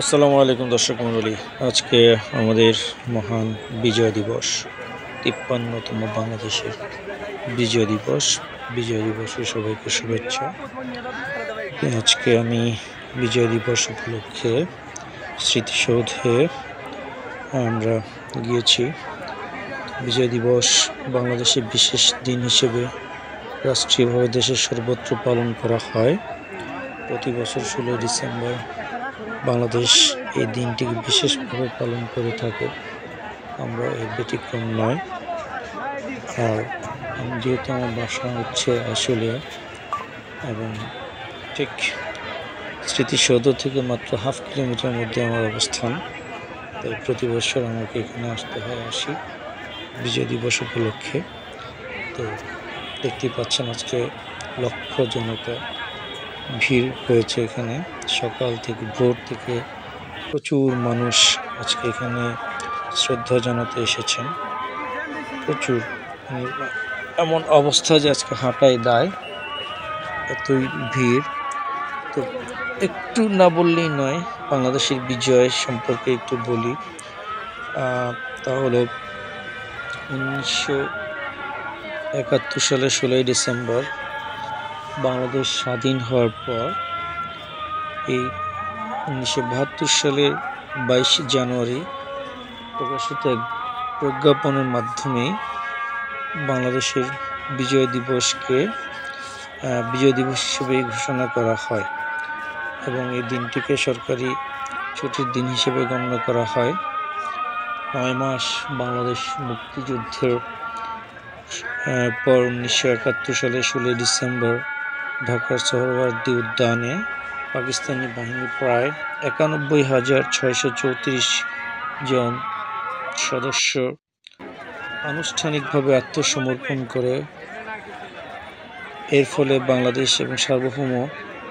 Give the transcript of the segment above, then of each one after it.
আসসালামু আলাইকুম দর্শক মণ্ডলী। আজকে আমাদের মহান বিজয় দিবস, ৫৩তম বাংলাদেশের বিজয় দিবস। বিজয় দিবসে সবাইকে শুভেচ্ছা। আজকে আমি বিজয় দিবস উপলক্ষে স্মৃতিসৌধে আমরা গিয়েছি। বিজয় দিবস বাংলাদেশের বিশেষ দিন হিসেবে রাষ্ট্রীয়ভাবে দেশের সর্বত্র পালন করা হয়। প্রতি বছর ১৬ ডিসেম্বর বাংলাদেশ এই দিনটিকে বিশেষভাবে পালন করে থাকে। আমরা এর ব্যতিক্রম নয়। আর যেহেতু আমার বাসা হচ্ছে আশুলিয়া এবং ঠিক স্মৃতিসৌধ থেকে মাত্র হাফ কিলোমিটার মধ্যে আমার অবস্থান, তাই প্রতি বছর আমাকে এখানে আসি বিজয় দিবস উপলক্ষে। তো দেখতেই পাচ্ছেন আজকে লক্ষ জনতা ভিড় হয়েছে এখানে। সকাল থেকে ভোর থেকে প্রচুর মানুষ আজকে এখানে শ্রদ্ধা জানাতে এসেছেন। প্রচুর এমন অবস্থা যে আজকে হাঁটাই দায়, এতই ভিড়। তো একটু না বললেই নয়, বাংলাদেশের বিজয় সম্পর্কে একটু বলি। তা হলো ১৯৭১ সালে ১৬ই ডিসেম্বর বাংলাদেশ স্বাধীন হওয়ার পর এই ১৯৭২ সালের ২২ জানুয়ারি প্রকাশিত এক প্রজ্ঞাপনের মাধ্যমে বাংলাদেশের বিজয় দিবসকে বিজয় দিবস হিসেবে ঘোষণা করা হয় এবং এই দিনটিকে সরকারি ছুটির দিন হিসেবে গণ্য করা হয়। ৯ মাস বাংলাদেশ মুক্তিযুদ্ধের পর ১৯৭১ সালে ১৬ ডিসেম্বর ঢাকার সোহরাওয়ার্দী উদ্যানে পাকিস্তানি বাহিনী প্রায় ৯১,৬৩৪ জন সদস্য আনুষ্ঠানিকভাবে আত্মসমর্পণ করে। এর ফলে বাংলাদেশ এবং সার্বভৌম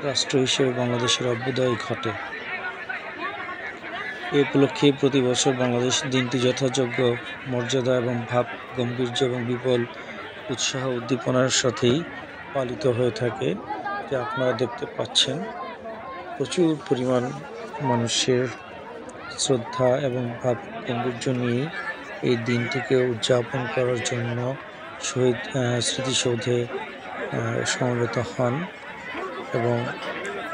রাষ্ট্র হিসেবে বাংলাদেশের অভ্যুদয় ঘটে। এ উপলক্ষে প্রতি বছর বাংলাদেশ দিনটি যথাযোগ্য মর্যাদা এবং ভাব গাম্ভীর্য এবং বিপুল উৎসাহ উদ্দীপনার সাথেই পালিত হয়ে থাকে, যা আপনারা দেখতে পাচ্ছেন। প্রচুর পরিমাণ মানুষের শ্রদ্ধা এবং ভাব গাম্ভীর্য নিয়ে এই দিনটিকে উদযাপন করার জন্য শহীদ স্মৃতিসৌধে সমবেত হন এবং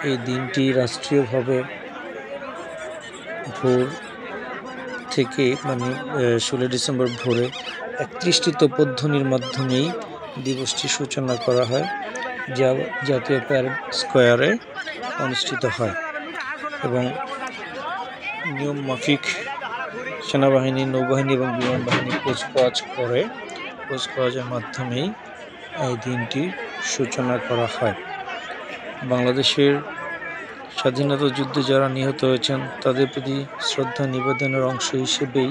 এই দিনটি রাষ্ট্রীয়ভাবে ভোর থেকে ১৬ ডিসেম্বর ভোরে ৩১টি তোপধ্বনির মাধ্যমেই দিবসটি সূচনা করা হয়, যা জাতীয় প্যারেড স্কোয়ারে অনুষ্ঠিত হয় এবং নিয়ম মাফিক সেনাবাহিনী, নৌবাহিনী এবং বিমান বাহিনী কুচকাওয়াজ করে। কুচকাওয়াজের মাধ্যমেই এই দিনটি সূচনা করা হয়। বাংলাদেশের স্বাধীনতা যুদ্ধে যারা নিহত হয়েছেন তাদের প্রতি শ্রদ্ধা নিবেদনের অংশ হিসেবেই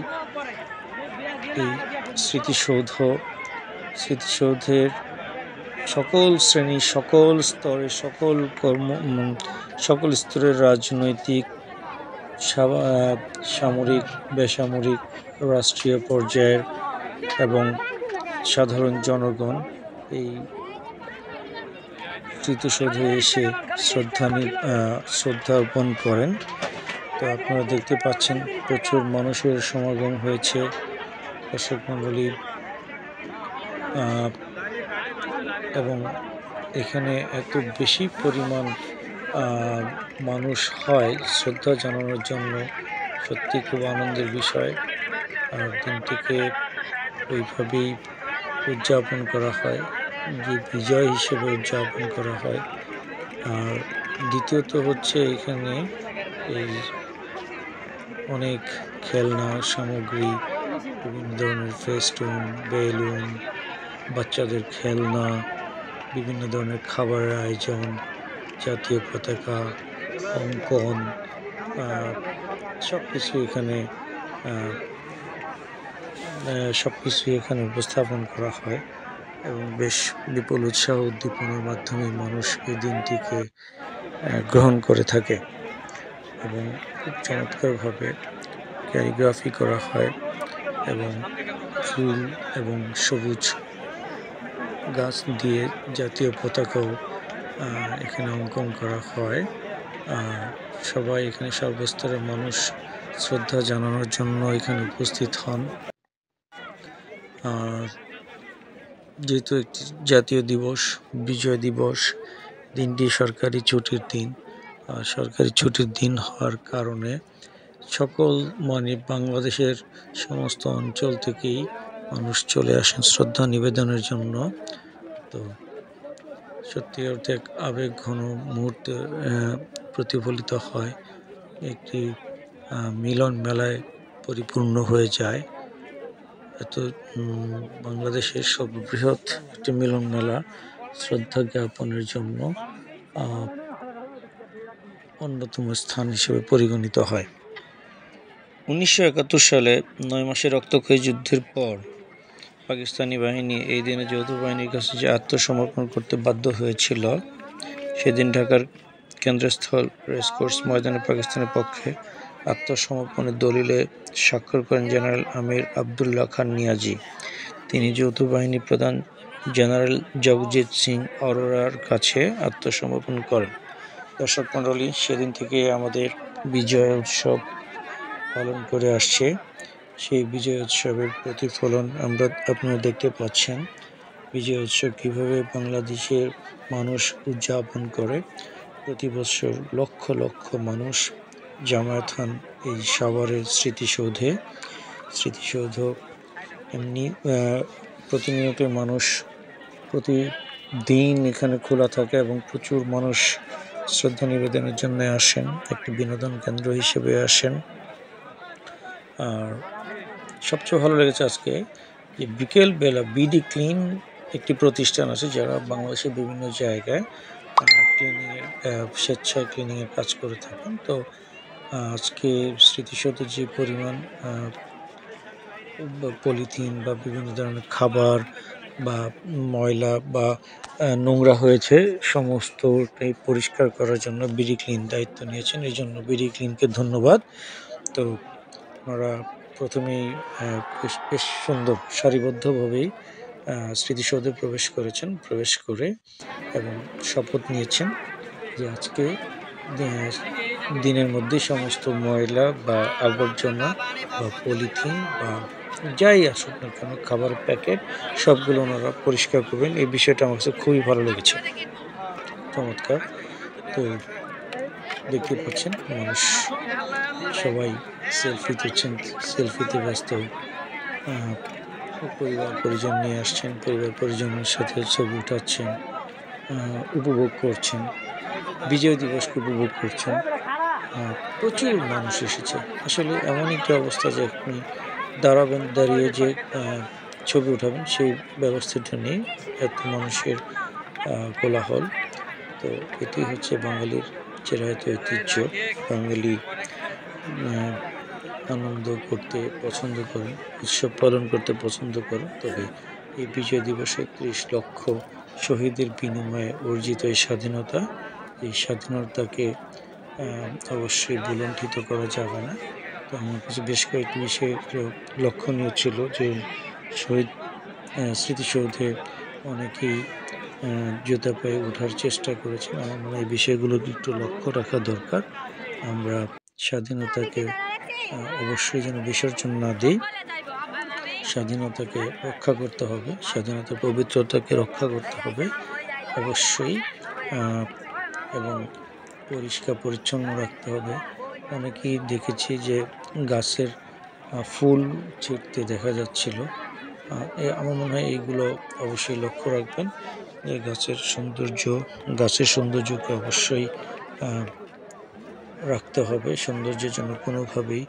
এই স্মৃতিসৌধের সকল শ্রেণী, সকল স্তরে, সকল স্তরের রাজনৈতিক, সামরিক, বেসামরিক, রাষ্ট্রীয় পর্যায়ের এবং সাধারণ জনগণ এই স্মৃতিসৌধে এসে শ্রদ্ধা অর্পণ করেন। তো আপনারা দেখতে পাচ্ছেন প্রচুর মানুষের সমাগম হয়েছে। দর্শক মণ্ডলী, এবং এখানে এত বেশি পরিমাণ মানুষ হয় শ্রদ্ধা জানানোর জন্য, সত্যি খুব আনন্দের বিষয়। আর দিনটিকে ওইভাবেই উদযাপন করা হয়, যে বিজয় হিসেবে উদযাপন করা হয়। আর দ্বিতীয়ত হচ্ছে এখানে এই অনেক খেলনা সামগ্রী, বিভিন্ন ধরনের ফেস্টুন, বেলুন, বাচ্চাদের খেলনা, বিভিন্ন ধরনের খাবারের আয়োজন, জাতীয় পতাকা, অঙ্কন, সব কিছুই এখানে উপস্থাপন করা হয় এবং বেশ বিপুল উৎসাহ উদ্দীপনার মাধ্যমে মানুষ এই দিনটিকে গ্রহণ করে থাকে এবং খুব চমৎকারভাবে ক্যালিগ্রাফি করা হয় এবং ফুল এবং সবুজ গাছ দিয়ে জাতীয় পতাকাও এখানে অঙ্কন করা হয়। সবাই এখানে সর্বস্তরের মানুষ শ্রদ্ধা জানানোর জন্য এখানে উপস্থিত হন। আর যেহেতু একটি জাতীয় দিবস, বিজয় দিবস, দিনটি সরকারি ছুটির দিন। সরকারি ছুটির দিন হওয়ার কারণে সকল বাংলাদেশের সমস্ত অঞ্চল থেকেই মানুষ চলে আসেন শ্রদ্ধা নিবেদনের জন্য। তো সত্যি অর্থে এক আবেগ ঘন মুহূর্তে প্রতিফলিত হয়, একটি মিলন মেলায় পরিপূর্ণ হয়ে যায়। এত বাংলাদেশের সর্ববৃহৎ একটি মিলন মেলা শ্রদ্ধা জ্ঞাপনের জন্য অন্যতম স্থান হিসেবে পরিগণিত হয়। 1971 সালে 9 মাসের রক্তক্ষয়ী যুদ্ধের পর পাকিস্তানি বাহিনী এই দিনে যৌথ বাহিনীর কাছে যে আত্মসমর্পণ করতে বাধ্য হয়েছিল, সেদিন ঢাকার কেন্দ্রস্থল রেসকোর্স ময়দানে পাকিস্তানের পক্ষে আত্মসমর্পণের দলিলে স্বাক্ষর করেন জেনারেল আমির আবদুল্লাহ খান নিয়াজি। তিনি যৌথ বাহিনী প্রধান জেনারেল জগজিৎ সিং অরোরার কাছে আত্মসমর্পণ করেন। দর্শক মণ্ডলী, সেদিন থেকে আমাদের বিজয় উৎসব পালন করে আসছে। সেই বিজয় উৎসবের প্রতিফলন আপনারা দেখতে পাচ্ছেন। বিজয় উৎসব কীভাবে বাংলাদেশের মানুষ উদযাপন করে। প্রতি বছর লক্ষ লক্ষ মানুষ জামায়াত হন এই সাভারের স্মৃতিসৌধ। এমনি প্রতিনিয়ত মানুষ প্রতিদিন এখানে খোলা থাকে এবং প্রচুর মানুষ শ্রদ্ধা নিবেদনের জন্য আসেন, একটি বিনোদন কেন্দ্র হিসেবে আসেন। আর সবচেয়ে ভালো লেগেছে আজকে যে বিকেলবেলা বিডি ক্লিন একটি প্রতিষ্ঠান আছে, যারা বাংলাদেশের বিভিন্ন জায়গায় স্বেচ্ছায় ক্লিনিংয়ের কাজ করে থাকেন। তো আজকে স্মৃতিসৌধে যে পরিমাণ পলিথিন বা বিভিন্ন ধরনের খাবার বা ময়লা বা নোংরা হয়েছে, সমস্তটাই পরিষ্কার করার জন্য বিডি ক্লিন দায়িত্ব নিয়েছেন। এই জন্য বিডি ক্লিনকে ধন্যবাদ। তো ওনারা প্রথমেই বেশ সুন্দর সারিবদ্ধভাবেই স্মৃতিসৌধে প্রবেশ করে এবং শপথ নিয়েছেন যে আজকে দিনের মধ্যে সমস্ত ময়লা বা আবর্জনা বা পলিথিন বা যাই আসুক না কেন, খাবারের প্যাকেট, সবগুলো ওনারা পরিষ্কার করবেন। এই বিষয়টা আমার কাছে খুবই ভালো লেগেছে, চমৎকার। তো দেখতে পাচ্ছেন মানুষ সবাই সেলফি তুলছেন, সেলফিতে ব্যস্ত। পরিবার পরিজন নিয়ে আসছেন, পরিবার পরিজনের সাথে ছবি উঠাচ্ছেন, উপভোগ করছেন, বিজয় দিবসকে উপভোগ করছেন। প্রচুর মানুষ এসেছে। আসলে এমন একটি অবস্থা যে আপনি দাঁড়িয়ে যে ছবি উঠাবেন সেই ব্যবস্থাটা নেই, এত মানুষের কোলাহল। তো এটি হচ্ছে বাঙালির চিরায়ত ঐতিহ্য। বাঙালি আনন্দ করতে পছন্দ করেন, উৎসব পালন করতে পছন্দ করেন। তবে এই বিজয় দিবসে 30 লক্ষ শহীদের বিনিময়ে অর্জিত এই স্বাধীনতাকে অবশ্যই ভুলণ্ঠিত করা যাবে না। তো আমার কাছে বেশ কয়েকটি বিষয় লক্ষণীয় ছিল যে শহীদ স্মৃতিসৌধে অনেকেই জুতা পায়ে ওঠার চেষ্টা করেছেন। আমার মনে হয় এই বিষয়গুলোকে একটু লক্ষ্য রাখা দরকার। আমরা স্বাধীনতাকে অবশ্যই যেন বিসর্জন না দিই। স্বাধীনতাকে রক্ষা করতে হবে, স্বাধীনতার পবিত্রতাকে রক্ষা করতে হবে অবশ্যই, এবং পরিষ্কার পরিচ্ছন্ন রাখতে হবে। অনেকেই দেখেছি যে গাছের ফুল ছিঁড়তে দেখা যাচ্ছিল। আমার মনে হয় এইগুলো অবশ্যই লক্ষ্য রাখবেন যে গাছের সৌন্দর্যকে অবশ্যই রাখতে হবে, সৌন্দর্যের জন্য কোনোভাবেই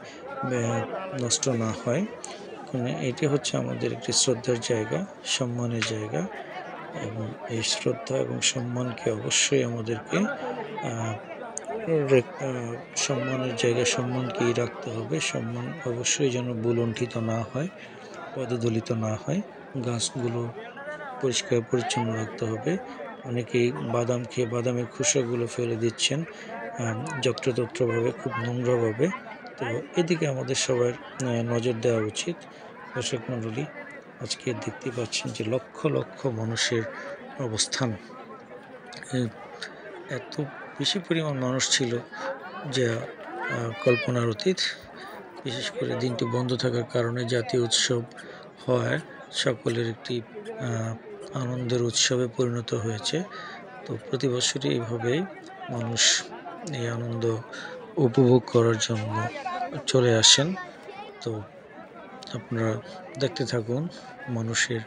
নষ্ট না হয়। এটি হচ্ছে আমাদের একটি শ্রদ্ধার জায়গা, সম্মানের জায়গা, এবং এই শ্রদ্ধা এবং সম্মানকে অবশ্যই আমাদেরকে সম্মানের জায়গায় সম্মানকেই রাখতে হবে। সম্মান অবশ্যই যেন ভুলণ্ঠিত না হয়, পদদলিত না হয়। গাছগুলো পরিষ্কার পরিচ্ছন্ন রাখতে হবে। অনেকেই বাদাম খেয়ে বাদামের খোসাগুলো ফেলে দিচ্ছেন যত্রতত্রভাবে, খুব নোংরাভাবে। তো এদিকে আমাদের সবার নজর দেওয়া উচিত। দর্শক মণ্ডলী, আজকে দেখতে পাচ্ছেন যে লক্ষ লক্ষ মানুষের অবস্থান, এত বেশি পরিমাণ মানুষ ছিল যা কল্পনার অতীত। বিশেষ করে দিনটি বন্ধ থাকার কারণে জাতীয় উৎসব হয় সকলের একটি আনন্দের উৎসবে পরিণত হয়েছে। তো প্রতি বছরই এইভাবেই মানুষ এই আনন্দ উপভোগ করার জন্য চলে আসেন। তো আপনারা দেখতে থাকুন মানুষের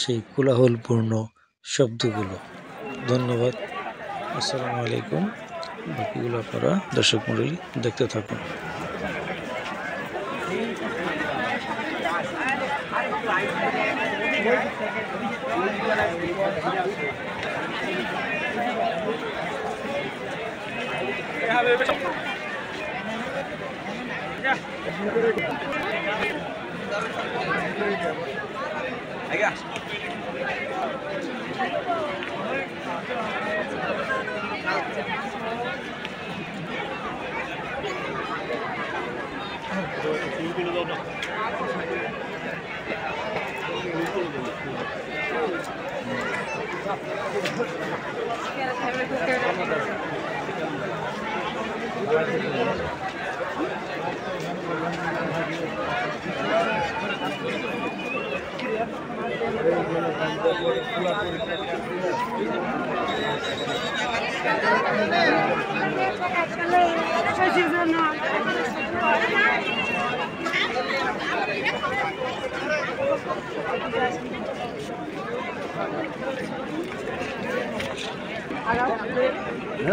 সেই কোলাহলপূর্ণ শব্দগুলো। ধন্যবাদ। আসসালামু আলাইকুম। বাকিগুলো আপনারা দর্শক মণ্ডলী দেখতে থাকুন।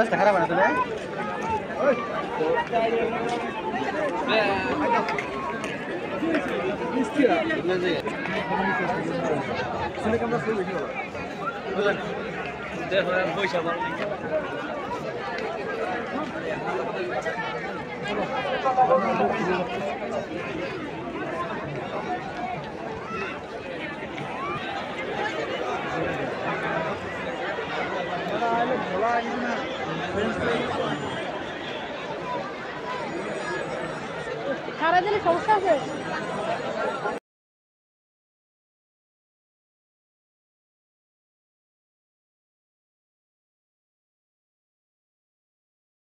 Está cara para tener. সারাদিনে সমস্যা আছে।